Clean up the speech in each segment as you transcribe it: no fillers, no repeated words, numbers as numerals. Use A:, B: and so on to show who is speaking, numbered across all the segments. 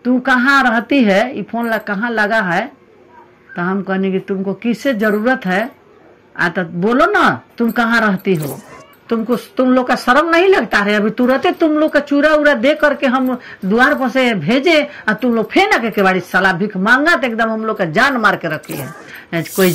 A: तू कहाँ रहती है, ये फोन कहाँ लगा है। तो हम कहने कि तुमको किससे जरूरत है, आता बोलो ना तुम कहाँ रहती हो। तुम लोग का शर्म नहीं लगता है, अभी तुरंत तुम लोग का चूरा उरा दे करके हम द्वार पर से भेजे और तुम लोग फेंक के केवाड़ी साला भीख मांगा तो एकदम हम लोग का जान मार के रखी है। कोई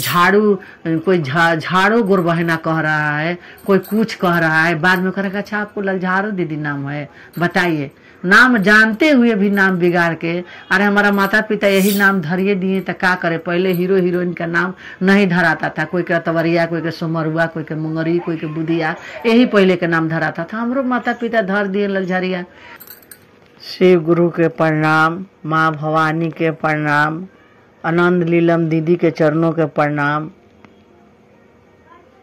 A: झाड़ू गुरबहना कह रहा है, कोई कुछ कह रहा है, बाद में कहेगा अच्छा आपको ललझारू दीदी नाम है, बताइए। नाम जानते हुए भी नाम बिगाड़ के, अरे हमारा माता पिता यही नाम धरिए दिए तो क्या करे। पहले हीरो हीरोइन का नाम नहीं धराता था, कोई के तवरिया, कोई के सोमरुआ, कोई के मुंगरी, कोई के बुधिया, यही पहले के नाम धराता था। हमरो माता पिता धर दिए ललझरिया। शिव गुरु के प्रणाम, माँ भवानी के प्रणाम, आनंद लीलम दीदी के चरणों के प्रणाम,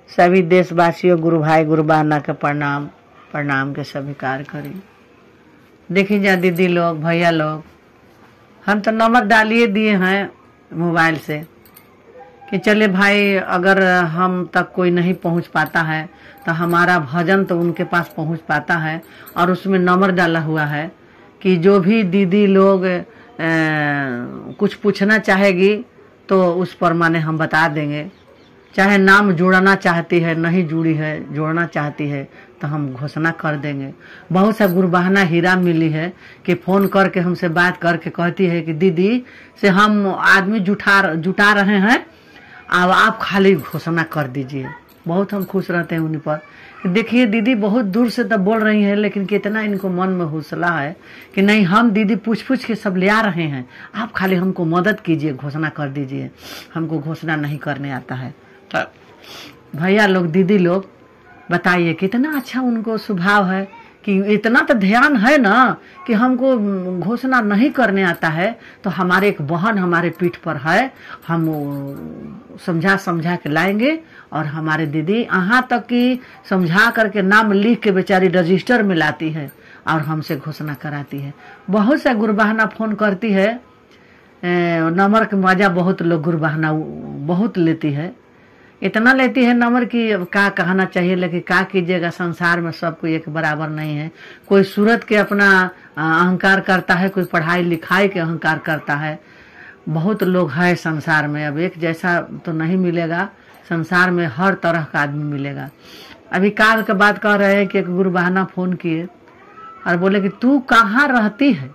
A: सभी देशवासियों गुरु भाई गुरु बहना के प्रणाम। प्रणाम के सभी कार्य करें। देखिए जा दीदी लोग, भैया लोग, हम तो नंबर डालिए दिए हैं मोबाइल से कि चले भाई अगर हम तक कोई नहीं पहुंच पाता है तो हमारा भजन तो उनके पास पहुंच पाता है। और उसमें नंबर डाला हुआ है कि जो भी दीदी लोग कुछ पूछना चाहेगी तो उस पर माने हम बता देंगे। चाहे नाम जोड़ना चाहती है, नहीं जुड़ी है, जोड़ना चाहती है तो हम घोषणा कर देंगे। बहुत सा गुरबहना हीरा मिली है कि फोन करके हमसे बात करके कहती है कि दीदी से हम आदमी जुटा रहे हैं, अब आप खाली घोषणा कर दीजिए। बहुत हम खुश रहते हैं उन पर। देखिए दीदी बहुत दूर से तो बोल रही है, लेकिन कितना इनको मन में हौसला है कि नहीं हम दीदी पूछ के सब ले आ रहे हैं, आप खाली हमको मदद कीजिए, घोषणा कर दीजिए। हमको घोषणा नहीं करने आता है। तो भैया लोग, दीदी लोग, बताइए कितना अच्छा उनको स्वभाव है कि इतना तो ध्यान है ना कि हमको घोषणा नहीं करने आता है तो हमारे एक बहन हमारे पीठ पर है, हम समझा के लाएंगे। और हमारे दीदी यहाँ तक कि समझा करके नाम लिख के बेचारी रजिस्टर में लाती है और हमसे घोषणा कराती है। बहुत सा गुरबहना फोन करती है, नंबर के मजा बहुत लोग गुरबहना बहुत लेती है, इतना लेती है नंबर की क्या कहना चाहिए। लेकिन क्या कीजिएगा, संसार में सब कोई एक बराबर नहीं है। कोई सूरत के अपना अहंकार करता है, कोई पढ़ाई लिखाई के अहंकार करता है। बहुत लोग है संसार में, अब एक जैसा तो नहीं मिलेगा, संसार में हर तरह का आदमी मिलेगा। अभी काल के बात कह रहे हैं कि एक गुरबहना फोन किए और बोले कि तू कहाँ रहती है,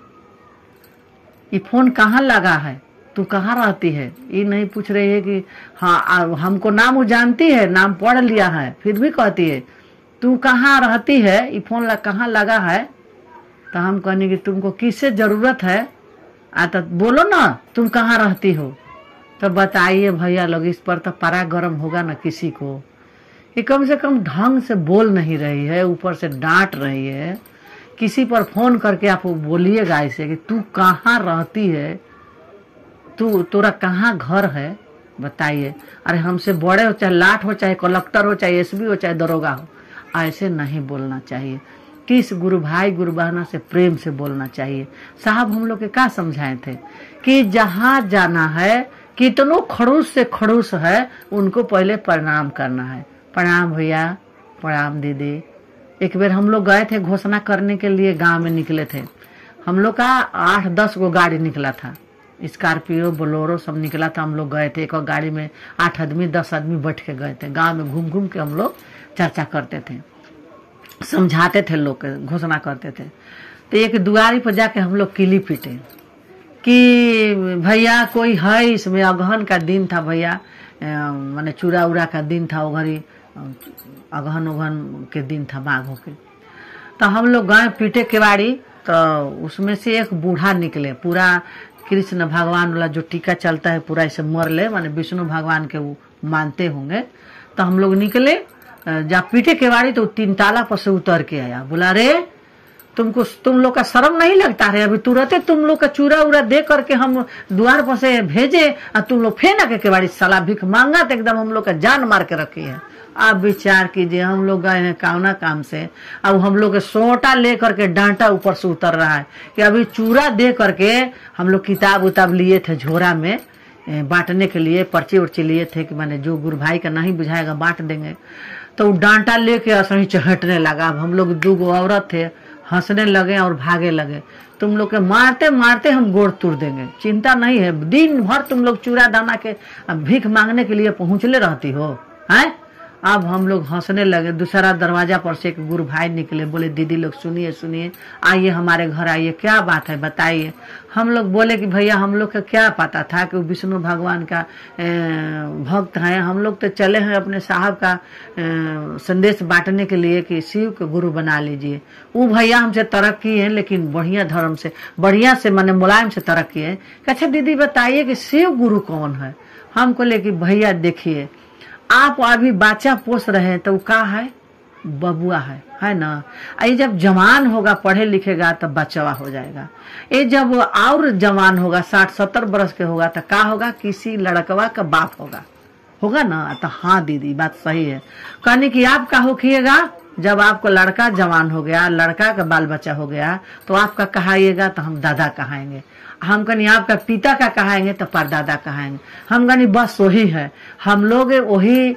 A: ये फोन कहाँ लगा है, तू कहाँ रहती है। ये नहीं पूछ रही है कि हाँ हमको नाम वो जानती है, नाम पढ़ लिया है, फिर भी कहती है तू कहाँ रहती है, ये फोन कहाँ लगा है। तो हम कहने कि तुमको किससे जरूरत है, आता बोलो ना तुम कहाँ रहती हो। तो बताइए भैया लोग, इस पर तो पारा गर्म होगा ना किसी को। ये कम से कम ढंग से बोल नहीं रही है, ऊपर से डांट रही है। किसी पर फोन करके आप बोलिएगा ऐसे कि तू कहाँ रहती है, तोरा कहाँ घर है, बताइए। अरे हमसे बड़े हो, चाहे लाट हो, चाहे कलेक्टर हो, चाहे एसपी हो, चाहे दरोगा हो, ऐसे नहीं बोलना चाहिए। किस गुरु भाई गुरु बहना से प्रेम से बोलना चाहिए। साहब हम लोग के क्या समझाए थे कि जहाँ जाना है, कितनों खड़ूस से खड़ूस है, उनको पहले प्रणाम करना है। प्रणाम भैया, प्रणाम दीदी। एक बार हम लोग गए थे घोषणा करने के लिए, गांव में निकले थे। हम लोग का 8-10 गो गाड़ी निकला था, स्कॉर्पियो बोलेरो सब निकला था। हम लोग गए थे एक गाड़ी में 8 आदमी 10 आदमी बैठ के गए थे। गांव में घूम घूम के हम लोग चर्चा करते थे, समझाते थे लोग के, घोषणा करते थे। तो एक दुआरी पर जाके हम लोग किली पीटे कि भैया कोई है इसमें। अगहन का दिन था भैया, माने चूरा उरा का दिन था, उघरी अगहन के दिन था, माघ के। तो हम लोग गए पीटे केवाड़ी, तो उसमें से एक बूढ़ा निकले, पूरा कृष्ण भगवान वाला जो टीका चलता है पूरा ऐसे मर ले, माने विष्णु भगवान के वो मानते होंगे। तो हम लोग निकले, जब पीटे केवाड़ी तो 3 ताला पर से उतर के आया, बोला रे तुम लोग का शर्म नहीं लगता है, अभी तुरंत तुम लोग का चूरा उरा दे करके हम द्वार पर से भेजे और तुम लोग फेंक के केवाड़ी साला भीख मांगा तो एकदम हम लोग का जान मार के रखी है। आप विचार कीजिए, हम लोग गए हैं कावना काम से, अब हम लोग के सोटा ले करके डांटा ऊपर से उतर रहा है कि अभी चूरा दे करके हम लोग किताब उताब लिए थे झोरा में बांटने के लिए, पर्ची उर्ची लिए थे कि माने जो गुरु भाई का नहीं बुझाएगा बांट देंगे। तो डांटा लेके असही चहटने लगा। अब हम लोग 2 गो औरत थे, हंसने लगे और भागे लगे। तुम लोग के मारते मारते हम गोड़ तोड़ देंगे, चिंता नहीं है। दिन भर तुम लोग चूड़ा दाना के भीख मांगने के लिए पहुंचले रहती हो हैं। अब हम लोग हंसने लगे। दूसरा दरवाजा पर से एक गुरु भाई निकले, बोले दीदी लोग सुनिए सुनिए, आइए हमारे घर आइए, क्या बात है बताइए। हम लोग बोले कि भैया हम लोग का क्या पता था कि वो विष्णु भगवान का भक्त है। हम लोग तो चले हैं अपने साहब का संदेश बांटने के लिए कि शिव के गुरु बना लीजिए। वो भैया हमसे तरक किए हैं, लेकिन बढ़िया धर्म से, बढ़िया से माने मुलायम से तरक किए हैं। अच्छा दीदी बताइए कि शिव गुरु कौन है। हमको ले कि भैया देखिए आप अभी बच्चा पोस रहे हैं तो का है, बबुआ है ना। ये जब जवान होगा पढ़े लिखेगा तब बचवा हो जाएगा। ये जब और जवान होगा 60-70 बरस के होगा तो का होगा, किसी लड़कवा का बाप होगा ना। तो हाँ दीदी बात सही है। कहने की आप का होखिएगा जब आपको लड़का जवान हो गया, लड़का का बाल बच्चा हो गया तो आपका कहाइएगा तो हम दादा कहाएंगे। हम कहीं आपका पिता का कहाएंगे तो परदादा कहाएंगे। हम कहीं बस वही है, हम लोग वही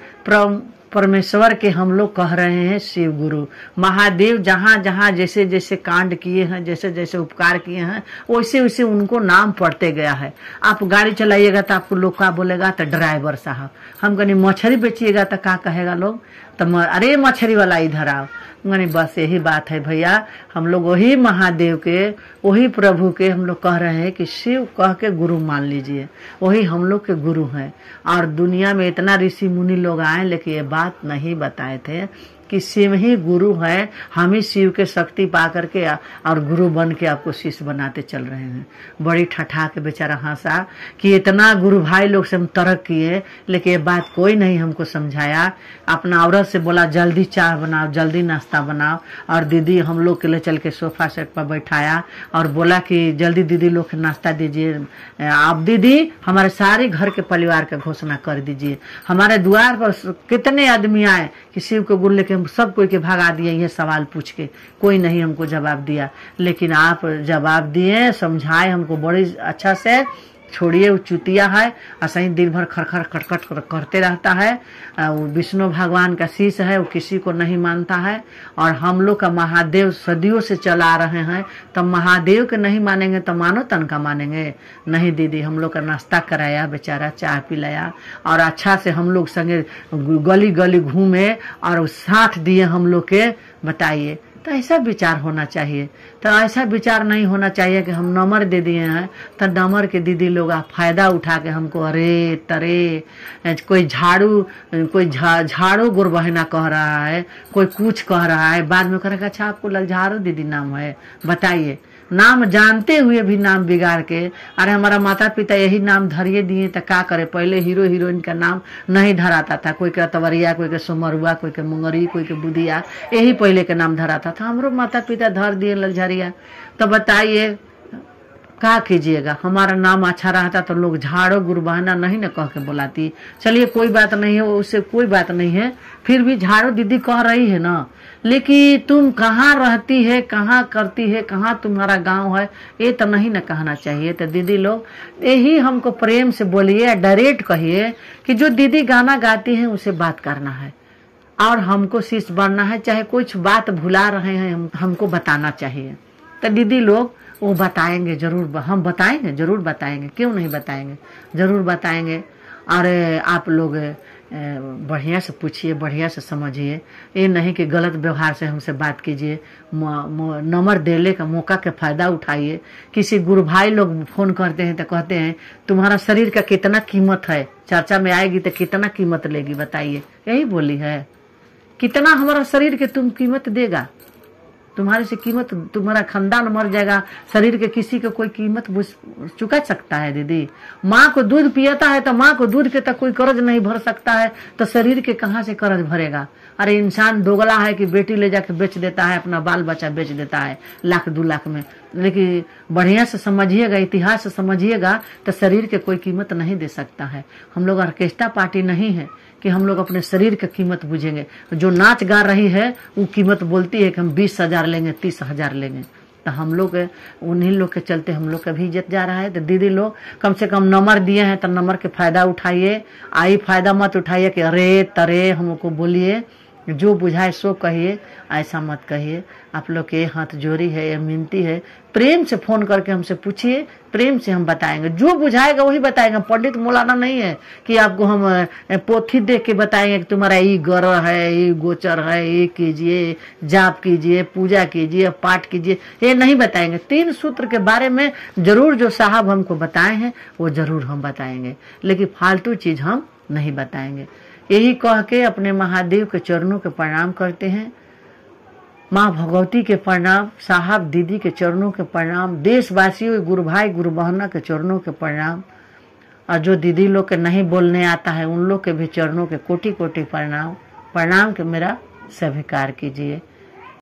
A: परमेश्वर के हम लोग कह रहे हैं शिव गुरु महादेव। जहाँ जहाँ जैसे जैसे कांड किए हैं, जैसे जैसे उपकार किए हैं, वैसे वैसे उनको नाम पड़ते गया है। आप गाड़ी चलाइएगा तो आपको लोग का बोलेगा, तो ड्राइवर साहब। हम कहीं मछली बेचिएगा तो क्या कहेगा लोग, तो अरे मछली वाला इधर आओ। बस यही बात है भैया, हम लोग वही महादेव के, वही प्रभु के हम लोग कह रहे हैं कि शिव कह के गुरु मान लीजिए, वही हम लोग के गुरु हैं। और दुनिया में इतना ऋषि मुनि लोग आए लेकिन ये बात नहीं बताए थे कि शिव ही गुरु है। हम ही शिव के शक्ति पा करके और गुरु बन के आपको शिष्य बनाते चल रहे हैं। बड़ी ठठा के बेचारा हंसा कि इतना गुरु भाई लोग से हम तरक किए, लेकिन ये बात कोई नहीं हमको समझाया। अपना औरत से बोला जल्दी चाय बनाओ, जल्दी नाश्ता बनाओ। और दीदी हम लोग के लिए चल के सोफा सेट पर बैठाया और बोला कि जल्दी दीदी लोग नाश्ता दीजिए। आप दीदी हमारे सारे घर के परिवार का घोषणा कर दीजिए। हमारे द्वार पर कितने आदमी आए कि शिव को गुरु लेके हम सब कोई के भगा दिए, ये सवाल पूछ के कोई नहीं हमको जवाब दिया। लेकिन आप जवाब दिए, समझाए हमको बड़ी अच्छा से। छोड़िए वो चुतिया है, असही दिन भर खरखर खटखट करते रहता है। वो विष्णु भगवान का शीश है, वो किसी को नहीं मानता है। और हम लोग का महादेव सदियों से चला रहे हैं, तब महादेव के नहीं मानेंगे तो मानो तन का मानेंगे। नहीं दीदी हम लोग का नाश्ता कराया, बेचारा चाय पिलाया और अच्छा से हम लोग संगे गली गली घूमे और साथ दिए हम लोग के। बताइए, तो ऐसा विचार होना चाहिए। तो ऐसा विचार नहीं होना चाहिए कि हम नंबर दे दिए हैं तो नंबर के दीदी लोग फायदा उठा के हमको अरे तरे, कोई झाड़ू गुरबहना कह रहा है, कोई कुछ कह रहा है, बाद में कहेगा अच्छा आपको ललझाड़ू दीदी नाम है। बताइए, नाम जानते हुए भी नाम बिगाड़ के, अरे हमारा माता पिता यही नाम धरिए दिए तो क्या करे। पहले हीरो हीरोइन का नाम नहीं धराता था, कोई के तवरिया, कोई के सोमरुआ, कोई के मुंगरी, कोई के बुधिया, यही पहले के नाम धराता था। हमरो माता पिता धर दिए ललझरिया। तो बताइए क्या कीजिएगा। हमारा नाम अच्छा रहता तो लोग झाड़ो गुरबहना नहीं न कह के बुलाती। चलिए कोई बात नहीं है, उससे कोई बात नहीं है, फिर भी झाड़ो दीदी कह रही है ना। लेकिन तुम कहाँ रहती है, कहाँ करती है, कहाँ तुम्हारा गांव है, ये तो नहीं न कहना चाहिए। तो दीदी लोग यही हमको प्रेम से बोलिए, डायरेक्ट कहिए कि जो दीदी गाना गाती है उसे बात करना है और हमको शिष्य बनना है। चाहे कुछ बात भुला रहे हैं हमको बताना चाहिए। तो दीदी लोग वो बताएंगे जरूर, हम बताएंगे, जरूर बताएंगे, क्यों नहीं बताएंगे, जरूर बताएंगे। और आप लोग बढ़िया से पूछिए, बढ़िया से समझिए। ये नहीं कि गलत व्यवहार से हमसे बात कीजिए। नंबर देने का मौका के फायदा उठाइए। किसी गुरु भाई लोग फोन करते हैं तो कहते हैं तुम्हारा शरीर का कितना कीमत है, चर्चा में आएगी तो कितना कीमत लेगी बताइए। यही बोली है, कितना हमारा शरीर के तुम कीमत देगा। तुम्हारे से कीमत, तुम्हारा खानदान मर जाएगा, शरीर के किसी को कोई कीमत चुका सकता है। दीदी माँ को दूध पियाता है तो माँ को दूध के तक कोई कर्ज नहीं भर सकता है, तो शरीर के कहाँ से कर्ज भरेगा। अरे इंसान दोगला है कि बेटी ले जाके बेच देता है, अपना बाल बच्चा बेच देता है 1-2 लाख में। लेकिन बढ़िया से समझिएगा, इतिहास से समझिएगा तो शरीर के कोई कीमत नहीं दे सकता है। हम लोग ऑर्केस्ट्रा पार्टी नहीं है कि हम लोग अपने शरीर की कीमत बुझेंगे। जो नाच गा रही है वो कीमत बोलती है कि हम 20,000 लेंगे, 30,000 लेंगे। तो हम लोग उन्हीं लोग के चलते हम लोग का भी इज्जत जा रहा है। तो दीदी लोग कम से कम नंबर दिए हैं तो नंबर के फायदा उठाइए। आई फायदा मत उठाइए कि अरे तरे हमको बोलिए। जो बुझाए सो कहिए, ऐसा मत कहिए। आप लोग के हाथ जोड़ी है, ये मिनती है, प्रेम से फोन करके हमसे पूछिए, प्रेम से हम बताएंगे, जो बुझाएगा वही बताएंगे। पंडित मौलाना नहीं है कि आपको हम पोथी देख के बताएंगे कि तुम्हारा ये ग्रह है, ये गोचर है, ये कीजिए, जाप कीजिए, पूजा कीजिए, पाठ कीजिए, ये नहीं बताएंगे। 3 सूत्र के बारे में जरूर जो साहब हमको बताए हैं वो जरूर हम बताएंगे, लेकिन फालतू चीज हम नहीं बताएंगे। यही कह के अपने महादेव के चरणों के प्रणाम करते हैं, माँ भगवती के प्रणाम, साहब दीदी के चरणों के प्रणाम, देशवासियों, गुरु भाई गुरु बहना के चरणों के प्रणाम, और जो दीदी लोग के नहीं बोलने आता है उन लोग के भी चरणों के कोटि कोटि प्रणाम। प्रणाम के मेरा स्वीकार कीजिए।